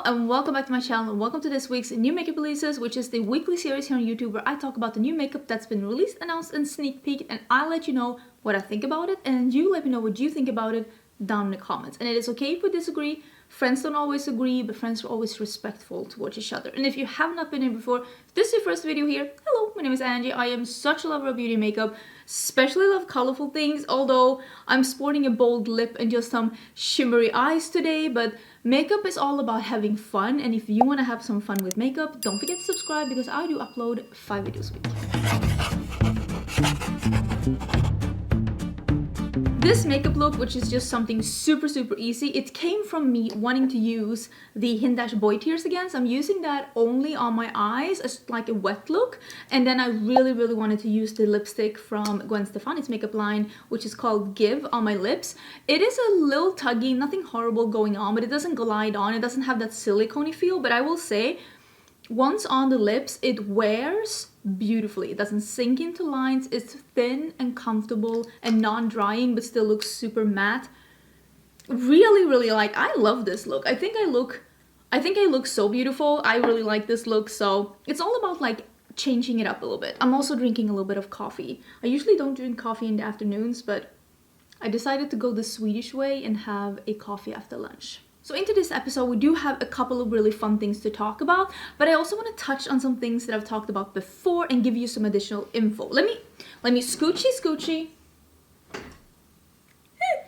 Hello and welcome back to my channel and welcome to this week's new makeup releases, which is the weekly series here on YouTube where I talk about the new makeup that's been released, announced and sneak peek, and I let you know what I think about it and you let me know what you think about it down in the comments. And it is okay if we disagree. Friends don't always agree, but friends are always respectful towards each other. And if you have not been here before, if this is your first video here, hello, my name is Angie. I am such a lover of beauty and makeup, especially love colorful things, although I'm sporting a bold lip and just some shimmery eyes today. But makeup is all about having fun, and if you want to have some fun with makeup, don't forget to subscribe because I do upload 5 videos a week. This makeup look, which is just something super easy, it came from me wanting to use the Hindash Boy Tears again. So I'm using that only on my eyes as like a wet look, and then I really wanted to use the lipstick from Gwen Stefani's makeup line, which is called Give, on my lips. It is a little tuggy, nothing horrible going on, but it doesn't glide on, it doesn't have that silicone-y feel. But I will say, once on the lips, it wears beautifully. It doesn't sink into lines. It's thin and comfortable and non-drying, but still looks super matte. Really like, I love this look. I think I look so beautiful. I really like this look. So it's all about like changing it up a little bit. I'm also drinking a little bit of coffee. I usually don't drink coffee in the afternoons, but I decided to go the Swedish way and have a coffee after lunch. So into this episode, we do have a couple of really fun things to talk about, but I also want to touch on some things that I've talked about before and give you some additional info. Let me scoochie.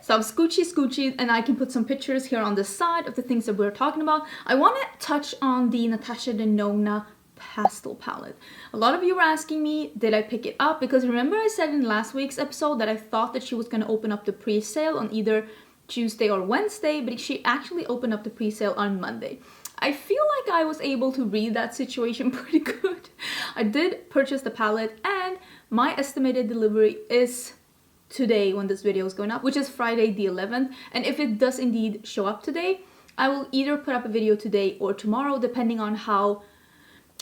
So I'm scoochie, and I can put some pictures here on the side of the things that we're talking about. I want to touch on the Natasha Denona Pastel Palette. A lot of you were asking me, did I pick it up? Because remember I said in last week's episode that I thought that she was going to open up the pre-sale on either Tuesday or Wednesday, but she actually opened up the pre-sale on Monday. I feel like I was able to read that situation pretty good. I did purchase the palette, and my estimated delivery is today when this video is going up, which is Friday the 11th. And if it does indeed show up today, I will either put up a video today or tomorrow, depending on how.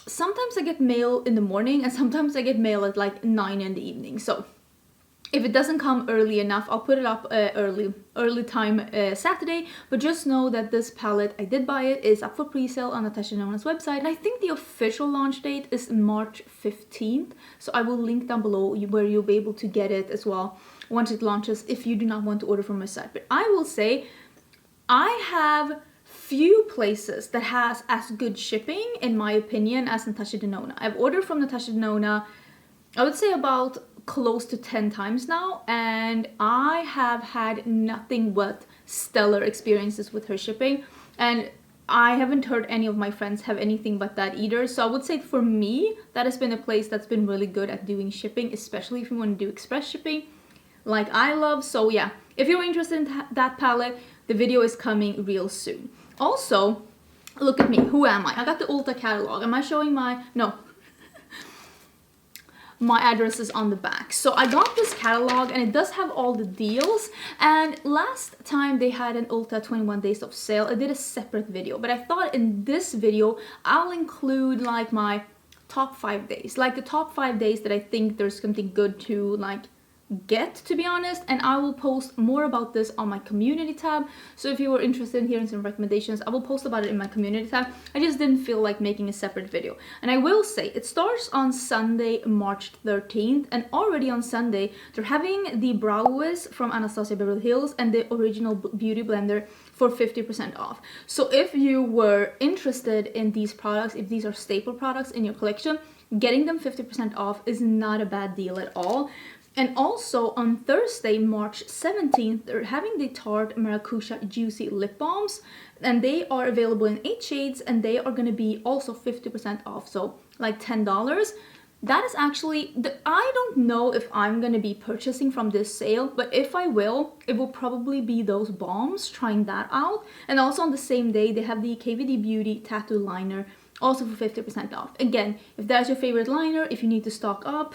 Sometimes I get mail in the morning and sometimes I get mail at like 9 in the evening. So if it doesn't come early enough, I'll put it up early time Saturday. But just know that this palette, I did buy it, is up for pre-sale on Natasha Denona's website. And I think the official launch date is March 15th. So I will link down below where you'll be able to get it as well once it launches if you do not want to order from my site. But I will say, I have few places that has as good shipping, in my opinion, as Natasha Denona. I've ordered from Natasha Denona, I would say about close to 10 times now, and I have had nothing but stellar experiences with her shipping, and I haven't heard any of my friends have anything but that either. So I would say for me, that has been a place that's been really good at doing shipping, especially if you want to do express shipping like I love. So yeah, if you're interested in that palette, the video is coming real soon. Also, look at me, who am I got the Ulta Catalog. Am I showing my my address is on the back. So I got this catalog and it does have all the deals, and last time they had an Ulta 21 days of sale. I did a separate video, but I thought in this video I'll include like my top 5 days, like the top 5 days that I think there's something good to like get, to be honest. And I will post more about this on my community tab, so if you were interested in hearing some recommendations, I will post about it in my community tab. I just didn't feel like making a separate video. And I will say, it starts on Sunday, March 13th, and already on Sunday they're having the Brow Wiz from Anastasia Beverly Hills and the original beauty blender for 50% off. So if you were interested in these products, if these are staple products in your collection, getting them 50% off is not a bad deal at all. And also on Thursday, March 17th, they're having the Tarte Maracuja Juicy Lip Balms, and they are available in 8 shades, and they are going to be also 50% off, so like $10. That is actually, I don't know if I'm going to be purchasing from this sale, but if I will, it will probably be those balms, trying that out. And also on the same day, they have the KVD Beauty Tattoo Liner, also for 50% off. Again, if that's your favorite liner, if you need to stock up,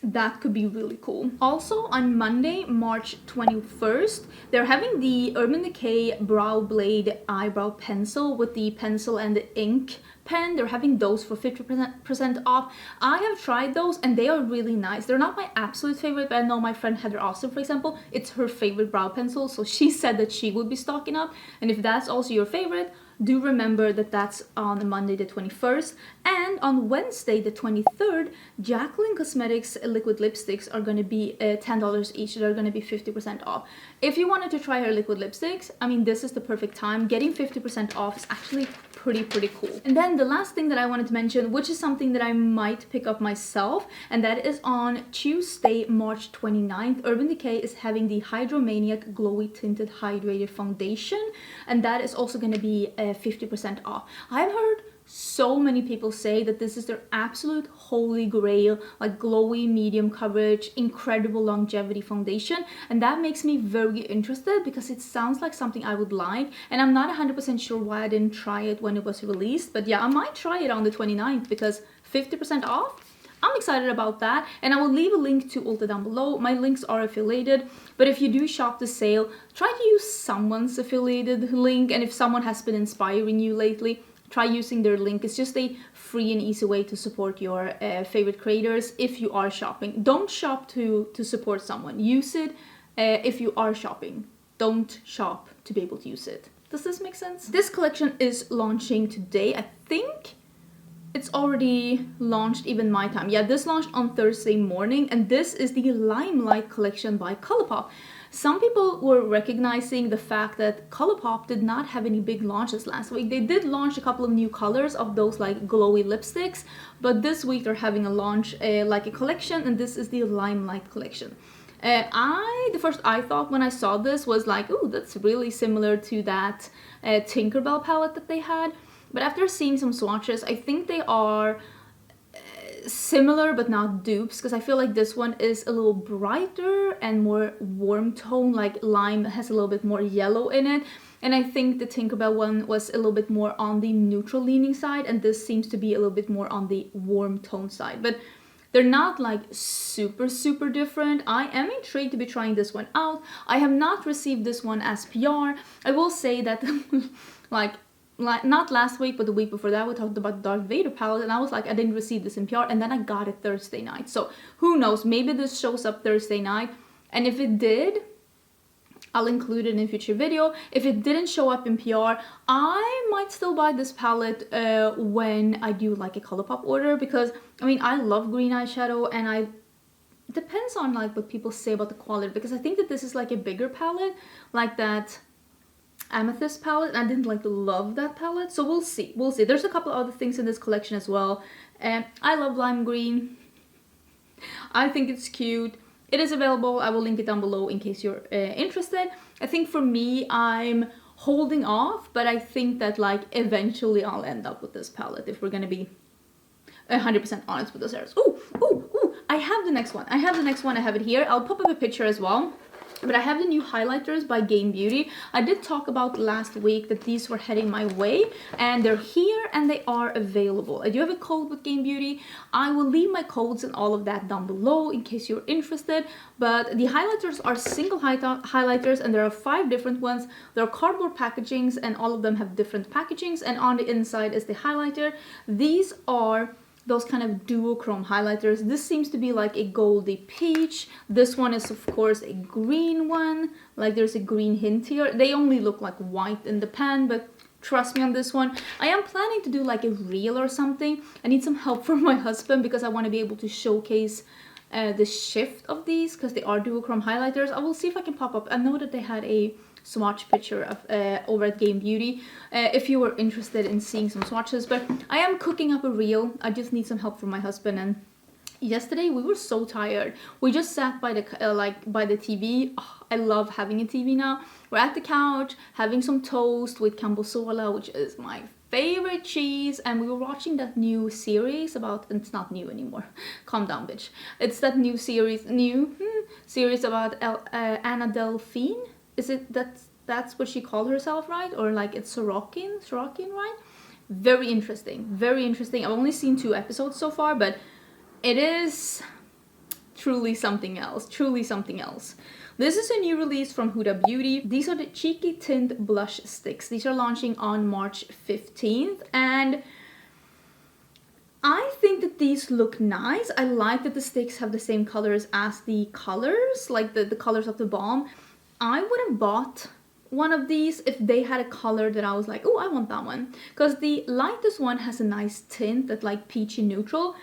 that could be really cool. Also on Monday, March 21st, they're having the Urban Decay Brow Blade Eyebrow Pencil with the pencil and the ink pen. They're having those for 50% off. I have tried those and they are really nice. They're not my absolute favorite, but I know my friend Heather Austin, for example, it's her favorite brow pencil, so she said that she would be stocking up. And if that's also your favorite, do remember that that's on Monday the 21st, and on Wednesday the 23rd, Jaclyn Cosmetics liquid lipsticks are going to be $10 each. They're going to be 50% off. If you wanted to try her liquid lipsticks, I mean, this is the perfect time. Getting 50% off is actually pretty cool. And then the last thing that I wanted to mention, which is something that I might pick up myself, and that is on Tuesday, March 29th, Urban Decay is having the Hydromaniac Glowy Tinted Hydrated Foundation, and that is also going to be 50% off. I've heard so many people say that this is their absolute holy grail, like glowy medium coverage, incredible longevity foundation, and that makes me very interested because it sounds like something I would like, and I'm not 100% sure why I didn't try it when it was released, but yeah, I might try it on the 29th because 50% off. I'm excited about that, and I will leave a link to Ulta down below. My links are affiliated, but if you do shop the sale, try to use someone's affiliated link, and if someone has been inspiring you lately, try using their link. It's just a free and easy way to support your favorite creators if you are shopping. Don't shop to support someone. Use it if you are shopping. Don't shop to be able to use it. Does this make sense? This collection is launching today. I think it's already launched even my time. Yeah, this launched on Thursday morning, and this is the Limelight collection by Colourpop. Some people were recognizing the fact that Colourpop did not have any big launches last week. They did launch a couple of new colors of those like glowy lipsticks, but this week they're having a launch like a collection, and this is the Limelight collection. The first I thought when I saw this was like, oh, that's really similar to that Tinkerbell palette that they had. But after seeing some swatches, I think they are similar but not dupes, because I feel like this one is a little brighter and more warm tone, like lime has a little bit more yellow in it, and I think the Tinkerbell one was a little bit more on the neutral leaning side, and this seems to be a little bit more on the warm tone side. But they're not like super different. I am intrigued to be trying this one out. I have not received this one as PR. I will say that like not last week, but the week before that, we talked about the Darth Vader palette, and I was like, I didn't receive this in PR, and then I got it Thursday night. So who knows, maybe this shows up Thursday night, and if it did, I'll include it in a future video. If it didn't show up in PR, I might still buy this palette when I do like a Colourpop order, because I mean, I love green eyeshadow, and it depends on like what people say about the quality, because I think that this is like a bigger palette, like that Amethyst palette, and I didn't like love that palette, so we'll see. There's a couple other things in this collection as well, and I love lime green. I think it's cute. It is available. I will link it down below in case you're interested. I think for me, I'm holding off, but I think that like eventually I'll end up with this palette if we're gonna be 100% honest with those areas. Ooh, I have the next one. I have it here. I'll pop up a picture as well. But I have the new highlighters by Game Beauty. I did talk about last week that these were heading my way, and they're here and they are available. I do have a code with Game Beauty. I will leave my codes and all of that down below in case you're interested. But the highlighters are single highlighters, and there are 5 different ones. There are cardboard packagings, and all of them have different packagings, and on the inside is the highlighter. These are those kind of duochrome highlighters. This seems to be like a goldy peach. This one is of course a green one, like there's a green hint here. They only look like white in the pan, but trust me on this one. I am planning to do like a reel or something. I need some help from my husband because I want to be able to showcase the shift of these, because they are duochrome highlighters. I will see if I can pop up. I know that they had a swatch picture of over at Game Beauty if you were interested in seeing some swatches, but I am cooking up a reel. I just need some help from my husband, and yesterday we were so tired. We just sat by the by the TV. Oh, I love having a TV now. We're at the couch having some toast with cambosola, which is my favorite cheese, and we were watching that new series about, and it's not new anymore, calm down bitch, it's that new series about Anna Delphine. Is it that's what she called herself, right? Or like it's Sorokin, right? Very interesting. I've only seen 2 episodes so far, but it is truly something else. This is a new release from Huda Beauty. These are the Cheeky Tint Blush Sticks. These are launching on March 15th, and I think that these look nice. I like that the sticks have the same colors as the colors, like the colors of the balm. I would have bought one of these if they had a color that I was like, oh, I want that one. Because the lightest one has a nice tint that like peachy neutral,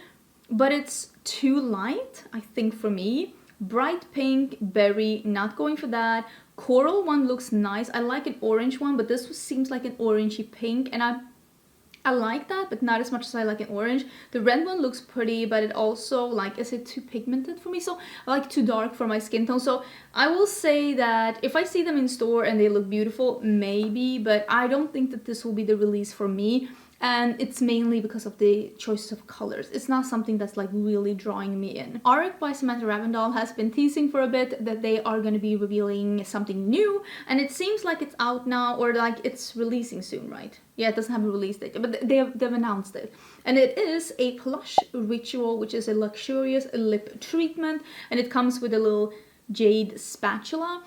but it's too light, I think, for me. Bright pink, berry, not going for that. Coral one looks nice. I like an orange one, but this seems like an orangey pink, and I like that, but not as much as I like an orange. The red one looks pretty, but it also, like, is it too pigmented for me? So, I like too dark for my skin tone. So, I will say that if I see them in store and they look beautiful, maybe, but I don't think that this will be the release for me. And it's mainly because of the choices of colors. It's not something that's like really drawing me in. Auric by Samantha Ravendall has been teasing for a bit that they are going to be revealing something new, and it seems like it's out now, or like it's releasing soon, right? Yeah, it doesn't have a release date, but they've announced it. And it is a Plush Ritual, which is a luxurious lip treatment, and it comes with a little jade spatula.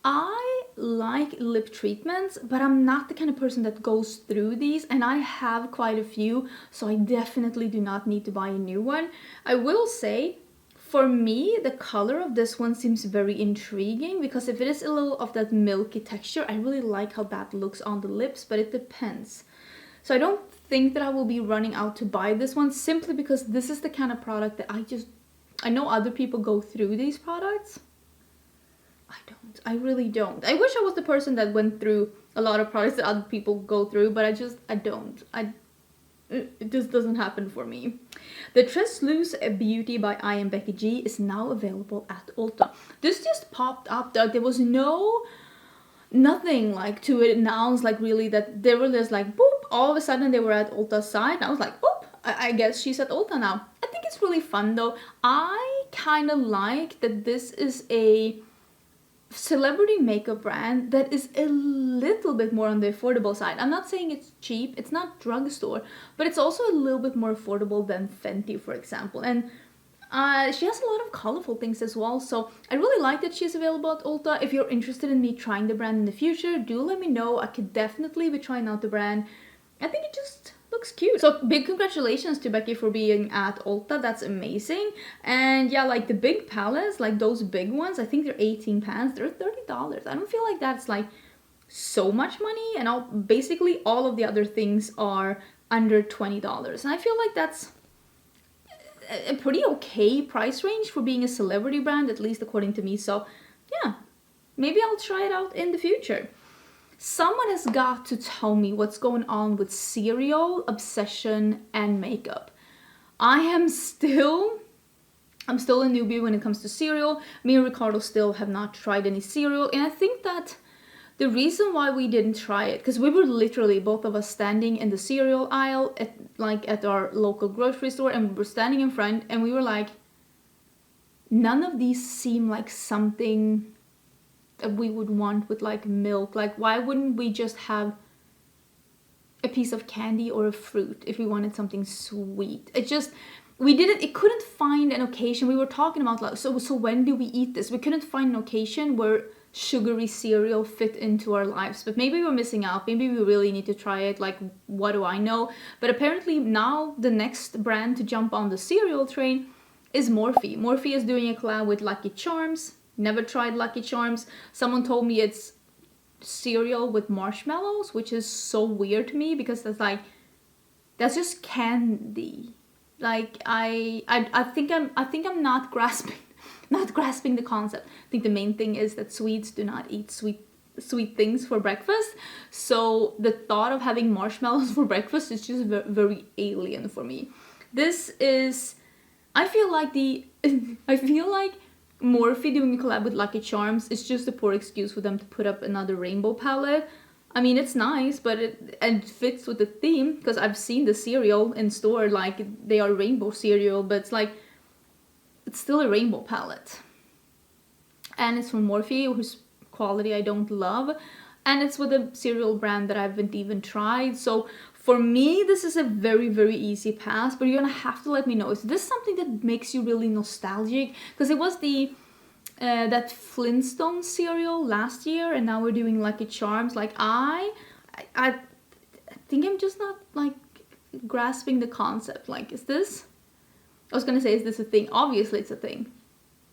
I like lip treatments, but I'm not the kind of person that goes through these, and I have quite a few, so I definitely do not need to buy a new one. I will say, for me, the color of this one seems very intriguing, because if it is a little of that milky texture, I really like how that looks on the lips, but it depends. So I don't think that I will be running out to buy this one, simply because this is the kind of product that I know other people go through these products. I don't. I really don't. I wish I was the person that went through a lot of products that other people go through, but I don't. It just doesn't happen for me. The Treslúce Beauty by Becky G is now available at Ulta. This just popped up. There was nothing like to announce, like really, that they were just like, boop, all of a sudden they were at Ulta's side. And I was like, boop, I guess she's at Ulta now. I think it's really fun though. I kind of like that this is a celebrity makeup brand that is a little bit more on the affordable side. I'm not saying it's cheap, it's not drugstore, but it's also a little bit more affordable than Fenty, for example. And she has a lot of colorful things as well, so I really like that she's available at Ulta. If you're interested in me trying the brand in the future, do let me know. I could definitely be trying out the brand. I think it just looks cute. So big congratulations to Becky for being at Ulta. That's amazing. And yeah, like the big palettes, like those big ones, I think they're 18 pounds. They're $30. I don't feel like that's like so much money, and basically all of the other things are under $20. And I feel like that's a pretty okay price range for being a celebrity brand, at least according to me. So yeah, maybe I'll try it out in the future. Someone has got to tell me what's going on with cereal, obsession, and makeup. I'm still a newbie when it comes to cereal. Me and Ricardo still have not tried any cereal, and I think that the reason why we didn't try it, because we were literally both of us standing in the cereal aisle at our local grocery store, and we were standing in front, and we were like, none of these seem like something that we would want with like milk. Like, why wouldn't we just have a piece of candy or a fruit if we wanted something sweet? It couldn't find an occasion. We were talking about like, so when do we eat this? We couldn't find an occasion where sugary cereal fit into our lives. But maybe we're missing out. Maybe we really need to try it. Like, what do I know? But apparently now the next brand to jump on the cereal train is Morphe. Morphe is doing a collab with Lucky Charms. Never tried Lucky Charms. Someone told me it's cereal with marshmallows, which is so weird to me, because that's just candy. Like, I think I'm not grasping the concept. I think the main thing is that Swedes do not eat sweet things for breakfast. So the thought of having marshmallows for breakfast is just very alien for me. I feel like Morphe doing a collab with Lucky Charms is just a poor excuse for them to put up another rainbow palette. I mean, it's nice, but it fits with the theme, because I've seen the cereal in store, like they are rainbow cereal, but it's still a rainbow palette. And it's from Morphe, whose quality I don't love, and it's with a cereal brand that I haven't even tried. So for me, this is a very, very easy pass, but you're gonna have to let me know. Is this something that makes you really nostalgic? Because it was that Flintstone cereal last year, and now we're doing Lucky Charms. Like, I think I'm just not like grasping the concept. Like, is this a thing? Obviously it's a thing.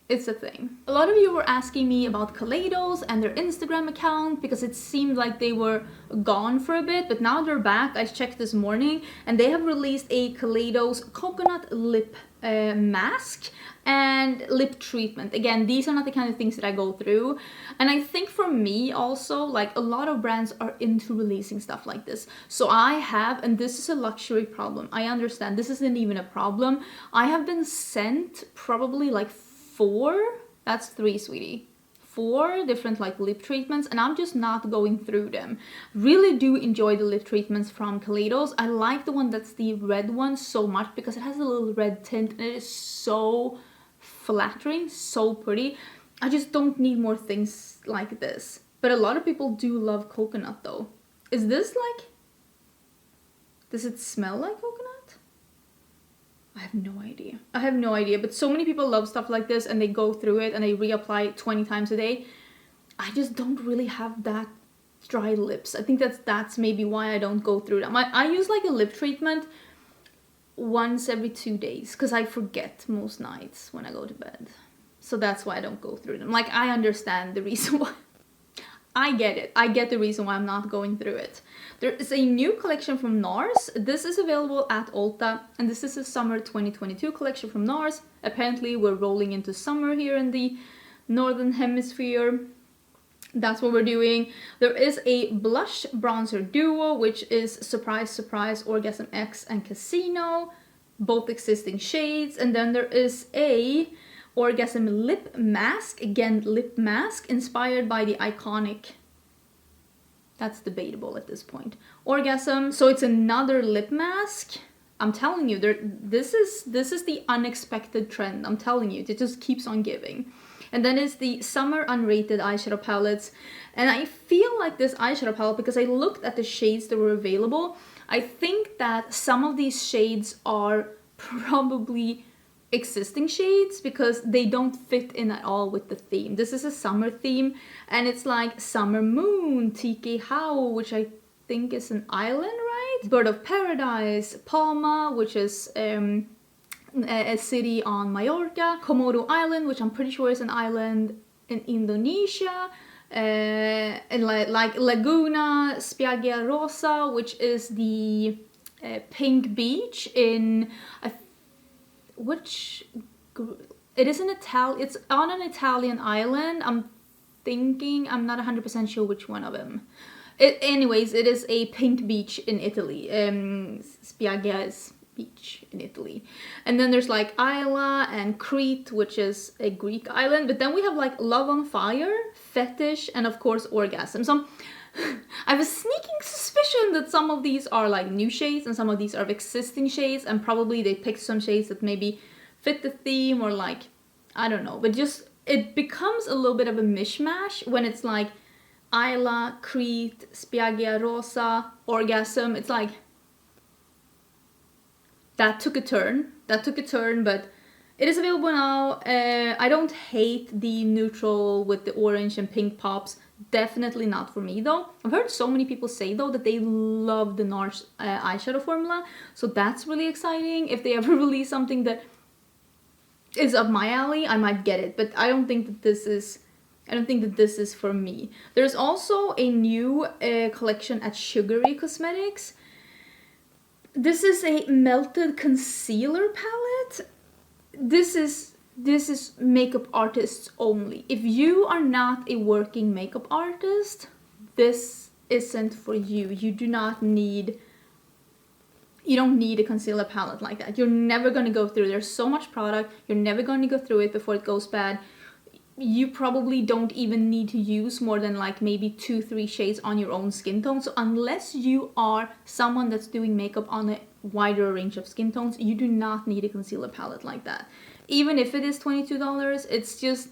It's a thing. A lot of you were asking me about Kaleidos and their Instagram account because it seemed like they were gone for a bit, but now they're back. I checked this morning and they have released a Kaleidos coconut lip mask and lip treatment. Again, these are not the kind of things that I go through. And I think for me also, like a lot of brands are into releasing stuff like this. So I have, and this is a luxury problem. I understand this isn't even a problem. I have been sent probably like 4, that's 3, sweetie. 4 different like lip treatments, and I'm just not going through them. Really do enjoy the lip treatments from Kaleidos. I like the one that's the red one so much because it has a little red tint and it is so flattering, so pretty. I just don't need more things like this. But a lot of people do love coconut though. Is this like, does it smell like coconut? I have no idea. I have no idea, but so many people love stuff like this and they go through it and they reapply it 20 times a day. I just don't really have that dry lips. I think that's maybe why I don't go through them. I use like a lip treatment once every 2 days because I forget most nights when I go to bed. So that's why I don't go through them. Like, I understand the reason why. I get it. I get the reason why I'm not going through it. There is a new collection from NARS. This is available at Ulta, and this is a summer 2022 collection from NARS. Apparently, we're rolling into summer here in the Northern Hemisphere. That's what we're doing. There is a blush bronzer duo, which is Surprise Surprise, Orgasm X, and Casino. Both existing shades. And then there is a Orgasm lip mask, again lip mask, inspired by the iconic, that's debatable at this point, Orgasm. So it's another lip mask. I'm telling you, this is the unexpected trend. I'm telling you, it just keeps on giving. And then is the Summer Unrated eyeshadow palettes. And I feel like this eyeshadow palette, because I looked at the shades that were available, I think that some of these shades are probably existing shades because they don't fit in at all with the theme. This is a summer theme and it's like Summer Moon, Tiki How, which I think is an island, right? Bird of Paradise, Palma, which is a city on Mallorca, Komodo Island, which I'm pretty sure is an island in Indonesia, and like Laguna Spiaggia Rosa, which is the pink beach in it is it's on an Italian island. I'm not 100% sure which one of them. Anyways, it is a pink beach in Italy. Spiaggia is beach in Italy. And then there's like Isla and Crete, which is a Greek island. But then we have like Love on Fire, Fetish, and of course Orgasm. So I have a sneaking suspicion that some of these are like new shades and some of these are existing shades, and probably they picked some shades that maybe fit the theme, or like, I don't know, but just it becomes a little bit of a mishmash when it's like Isla, Crete, Spiaggia Rosa, Orgasm. It's like that took a turn, but it is available now. I don't hate the neutral with the orange and pink pops. Definitely not for me though. I've heard so many people say though that they love the NARS eyeshadow formula, so that's really exciting. If they ever release something that is up my alley, I might get it, but I don't think that this is for me. There's also a new collection at Sugary Cosmetics. This is a melted concealer palette. This is makeup artists only. If you are not a working makeup artist, this isn't for you. You don't need a concealer palette like that. You're never going to go through. There's so much product. You're never going to go through it before it goes bad. You probably don't even need to use more than like maybe 2-3 shades on your own skin tone. So unless you are someone that's doing makeup on a wider range of skin tones, you do not need a concealer palette like that. Even if it is $22, it's just,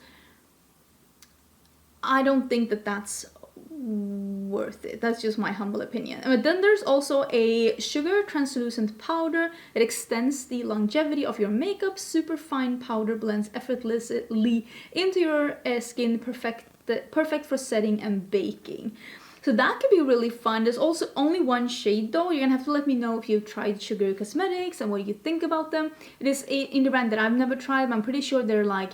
I don't think that that's worth it. That's just my humble opinion. But then there's also a sugar translucent powder. It extends the longevity of your makeup. Super fine powder blends effortlessly into your skin, perfect for setting and baking. So that could be really fun. There's also only one shade though. You're gonna have to let me know if you've tried Sugary Cosmetics and what you think about them. It is in the brand that I've never tried, but I'm pretty sure they're like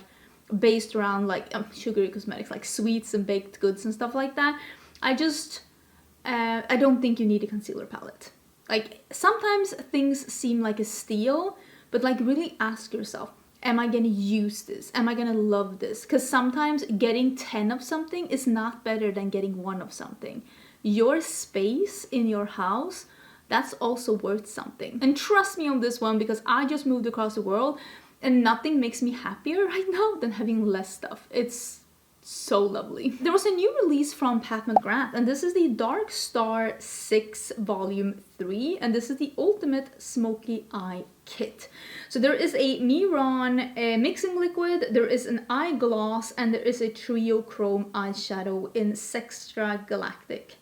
based around like Sugary Cosmetics, like sweets and baked goods and stuff like that. I don't think you need a concealer palette. Like sometimes things seem like a steal, but like really ask yourself, am I gonna use this? Am I gonna love this? Because sometimes getting 10 of something is not better than getting 1 of something. Your space in your house, that's also worth something. And trust me on this one, because I just moved across the world and nothing makes me happier right now than having less stuff. It's so lovely. There was a new release from Pat McGrath, and this is the Dark Star 6 Volume 3, and this is the Ultimate Smoky Eye Kit. So there is a Miron mixing liquid, there is an eye gloss, and there is a trio chrome eyeshadow in Sextra Galactic.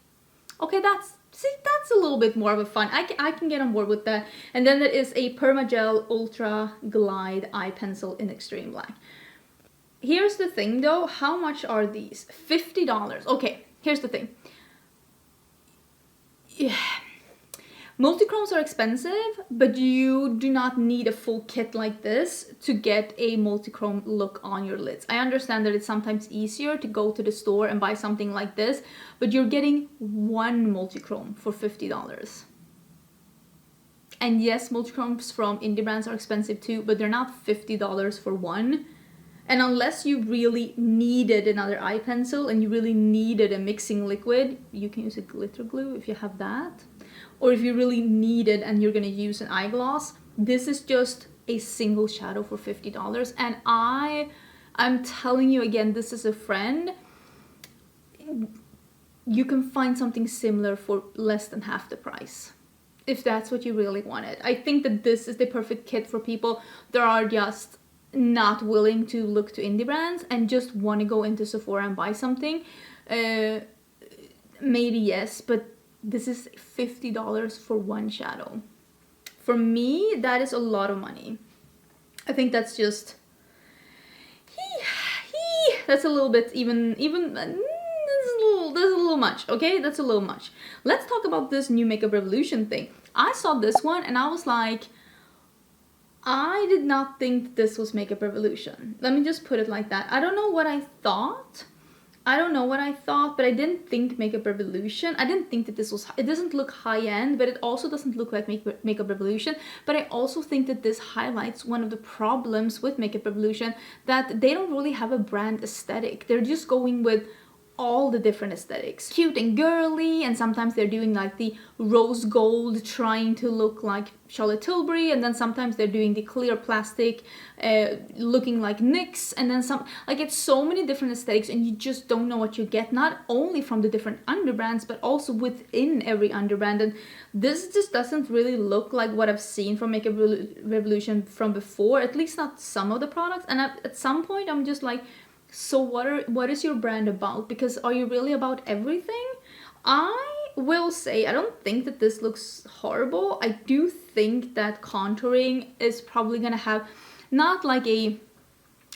Okay, that's a little bit more of a fun. I can get on board with that. And then there is a Permagel Ultra Glide Eye Pencil in Extreme Black. Here's the thing though, how much are these? $50. Okay, here's the thing. Yeah. Multichromes are expensive, but you do not need a full kit like this to get a multichrome look on your lids. I understand that it's sometimes easier to go to the store and buy something like this, but you're getting 1 multichrome for $50. And yes, multichromes from indie brands are expensive too, but they're not $50 for one. And unless you really needed another eye pencil and you really needed a mixing liquid, you can use a glitter glue if you have that. Or if you really need it and you're gonna use an eye gloss, this is just a single shadow for $50. And I'm telling you again, this is a friend. You can find something similar for less than half the price, if that's what you really wanted. I think that this is the perfect kit for people that are just not willing to look to indie brands and just want to go into Sephora and buy something. Maybe yes, but this is $50 for one shadow. For me, that is a lot of money. I think that's just that's a little bit that's a little much. Okay, that's a little much. Let's talk about this new Makeup Revolution thing. I saw this one and I was like, I did not think this was Makeup Revolution. Let me just put it like that. I don't know what I thought, but I didn't think Makeup Revolution. I didn't think that this was, it doesn't look high-end, but it also doesn't look like Makeup Revolution. But I also think that this highlights one of the problems with Makeup Revolution, that they don't really have a brand aesthetic. They're just going with all the different aesthetics. Cute and girly, and sometimes they're doing like the rose gold trying to look like Charlotte Tilbury, and then sometimes they're doing the clear plastic looking like NYX, and then some, like it's so many different aesthetics and you just don't know what you get, not only from the different underbrands but also within every underbrand. And this just doesn't really look like what I've seen from Makeup Revolution from before, at least not some of the products. And at some point I'm just like, so what is your brand about? Because are you really about everything? I will say I don't think that this looks horrible. I do think that contouring is probably gonna have not like a,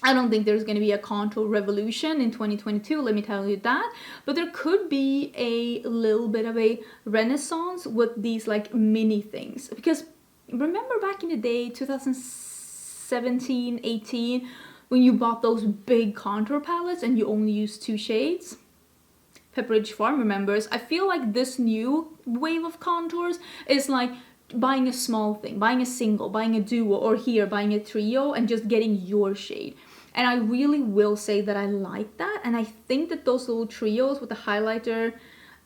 I don't think there's gonna be a contour revolution in 2022, let me tell you that, but there could be a little bit of a renaissance with these like mini things. Because remember back in the day, 2017, 18, when you bought those big contour palettes and you only used 2 shades? Pepperidge Farm remembers. I feel like this new wave of contours is like buying a small thing, buying a single, buying a duo, or here buying a trio and just getting your shade. And I really will say that I like that, and I think that those little trios with the highlighter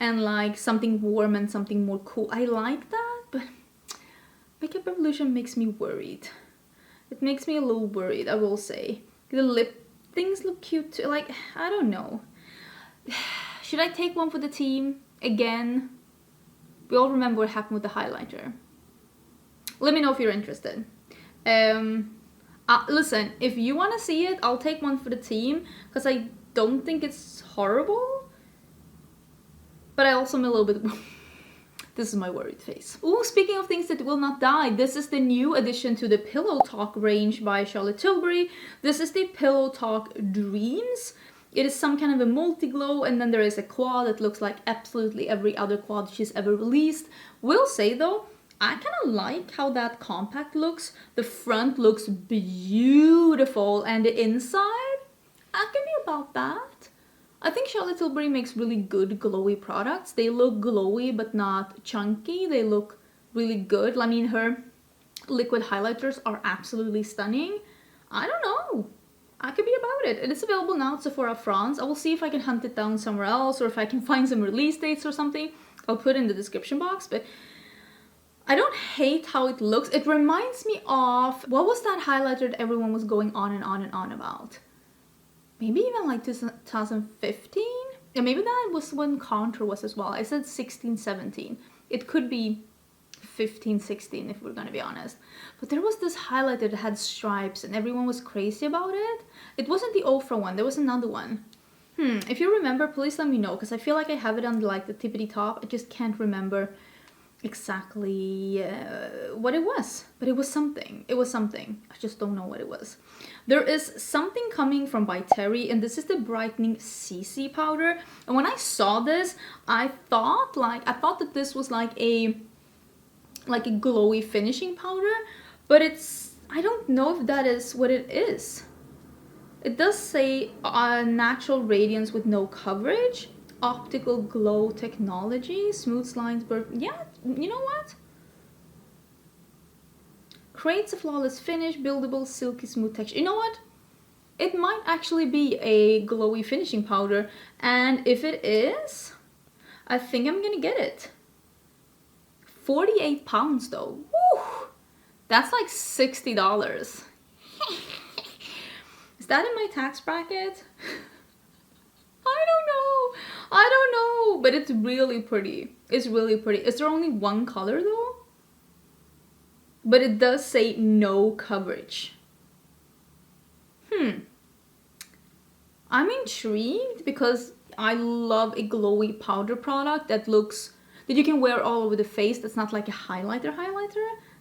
and like something warm and something more cool, I like that. But Makeup Revolution makes me worried. It makes me a little worried, I will say. The lip things look cute too. Like, I don't know. Should I take one for the team again? We all remember what happened with the highlighter. Let me know if you're interested. Listen, if you want to see it, I'll take one for the team, because I don't think it's horrible. But I also am a little bit... This is my worried face. Ooh, speaking of things that will not die, this is the new addition to the Pillow Talk range by Charlotte Tilbury. This is the Pillow Talk Dreams. It is some kind of a multi-glow, and then there is a quad that looks like absolutely every other quad she's ever released. Will say though, I kind of like how that compact looks. The front looks beautiful, and the inside, I can be about that. I think Charlotte Tilbury makes really good glowy products. They look glowy but not chunky. They look really good. I mean, her liquid highlighters are absolutely stunning. I don't know. I could be about it. It is available now at Sephora France. I will see if I can hunt it down somewhere else or if I can find some release dates or something. I'll put it in the description box, but I don't hate how it looks. It reminds me of, what was that highlighter that everyone was going on and on and on about? Maybe even like 2015? Yeah, maybe that was when Contour was as well. I said 16, 17. It could be 15, 16 if we're gonna be honest. But there was this highlighter that had stripes and everyone was crazy about it. It wasn't the Ofra one, there was another one. If you remember, please let me know, because I feel like I have it on like the tippity top. I just can't remember exactly what it was, but it was something. It was something. I just don't know what it was. There is something coming from by Terry, and this is the brightening CC powder. And when I saw this, I thought that this was like a glowy finishing powder, but it's, I don't know if that is what it is. It does say natural radiance with no coverage, optical glow technology, smooth lines, yeah, you know what? Creates a flawless finish, buildable, silky, smooth texture. You know what? It might actually be a glowy finishing powder, and if it is, I think I'm gonna get it. 48 pounds though. Woo! That's like $60. Is that in my tax bracket? I don't know, but it's really pretty. It's really pretty. Is there only one color though? But it does say no coverage. I'm intrigued because I love a glowy powder product that you can wear all over the face. That's not like a highlighter.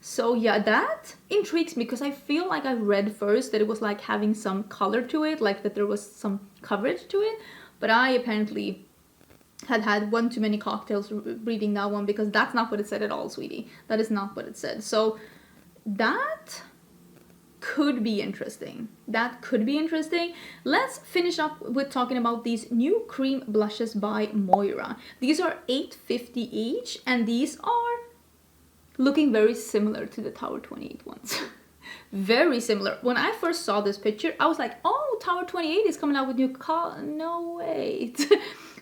So yeah, that intrigues me because I feel like I read first that it was like having some color to it, like that there was some coverage to it. But I apparently had one too many cocktails reading that one, because that's not what it said at all, sweetie. That is not what it said. So that could be interesting. That could be interesting. Let's finish up with talking about these new cream blushes by Moira. These are $8.50 each, and these are looking very similar to the Tower 28 ones. Very similar. When I first saw this picture, I was like, oh, Tower 28 is coming out with new no, wait.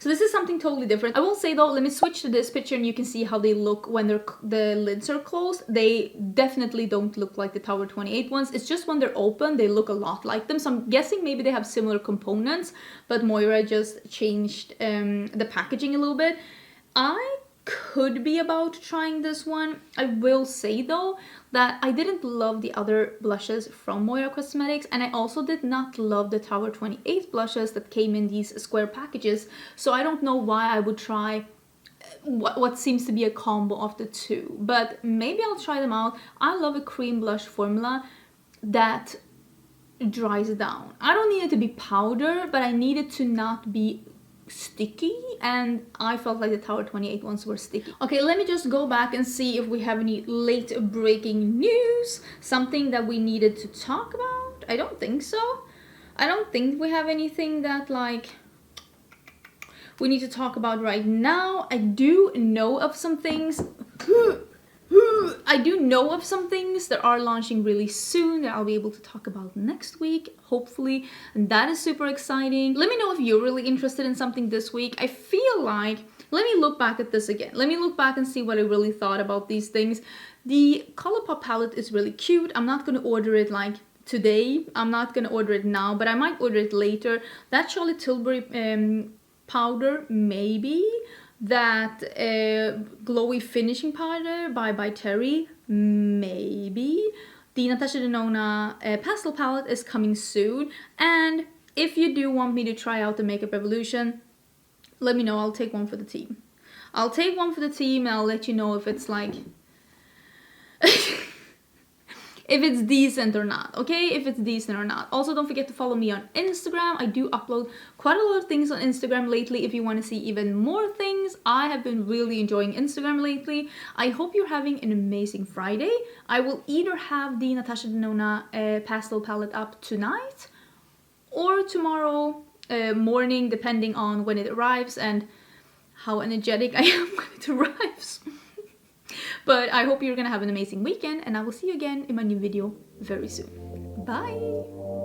So this is something totally different. I will say though, let me switch to this picture and you can see how they look when the lids are closed. They definitely don't look like the Tower 28 ones. It's just when they're open, they look a lot like them. So I'm guessing maybe they have similar components, but Moira just changed the packaging a little bit. I could be about trying this one. I will say though that I didn't love the other blushes from Moira Cosmetics, and I also did not love the Tower 28 blushes that came in these square packages, so I don't know why I would try what seems to be a combo of the two, but maybe I'll try them out. I love a cream blush formula that dries down. I don't need it to be powder, but I need it to not be sticky, and I felt like the Tower 28 ones were sticky. Okay, let me just go back and see if we have any late breaking news, something that we needed to talk about. I don't think so. I don't think we have anything that like we need to talk about right now. I do know of some things. I do know of some things that are launching really soon that I'll be able to talk about next week, hopefully, and that is super exciting. Let me know if you're really interested in something this week. I feel like, let me look back at this again. Let me look back and see what I really thought about these things. The Colourpop palette is really cute. I'm not going to order it like today. I'm not going to order it now, but I might order it later. That Charlotte Tilbury powder, maybe. That glowy finishing powder by Terry, maybe. The Natasha Denona Pastel Palette is coming soon, and if you do want me to try out the Makeup Revolution, let me know. I'll take one for the team. I'll take one for the team, and I'll let you know if it's like if it's decent or not, okay? If it's decent or not. Also, don't forget to follow me on Instagram. I do upload quite a lot of things on Instagram lately if you want to see even more things. I have been really enjoying Instagram lately. I hope you're having an amazing Friday. I will either have the Natasha Denona Pastel Palette up tonight, or tomorrow morning, depending on when it arrives and how energetic I am when it arrives. But I hope you're gonna have an amazing weekend, and I will see you again in my new video very soon. Bye!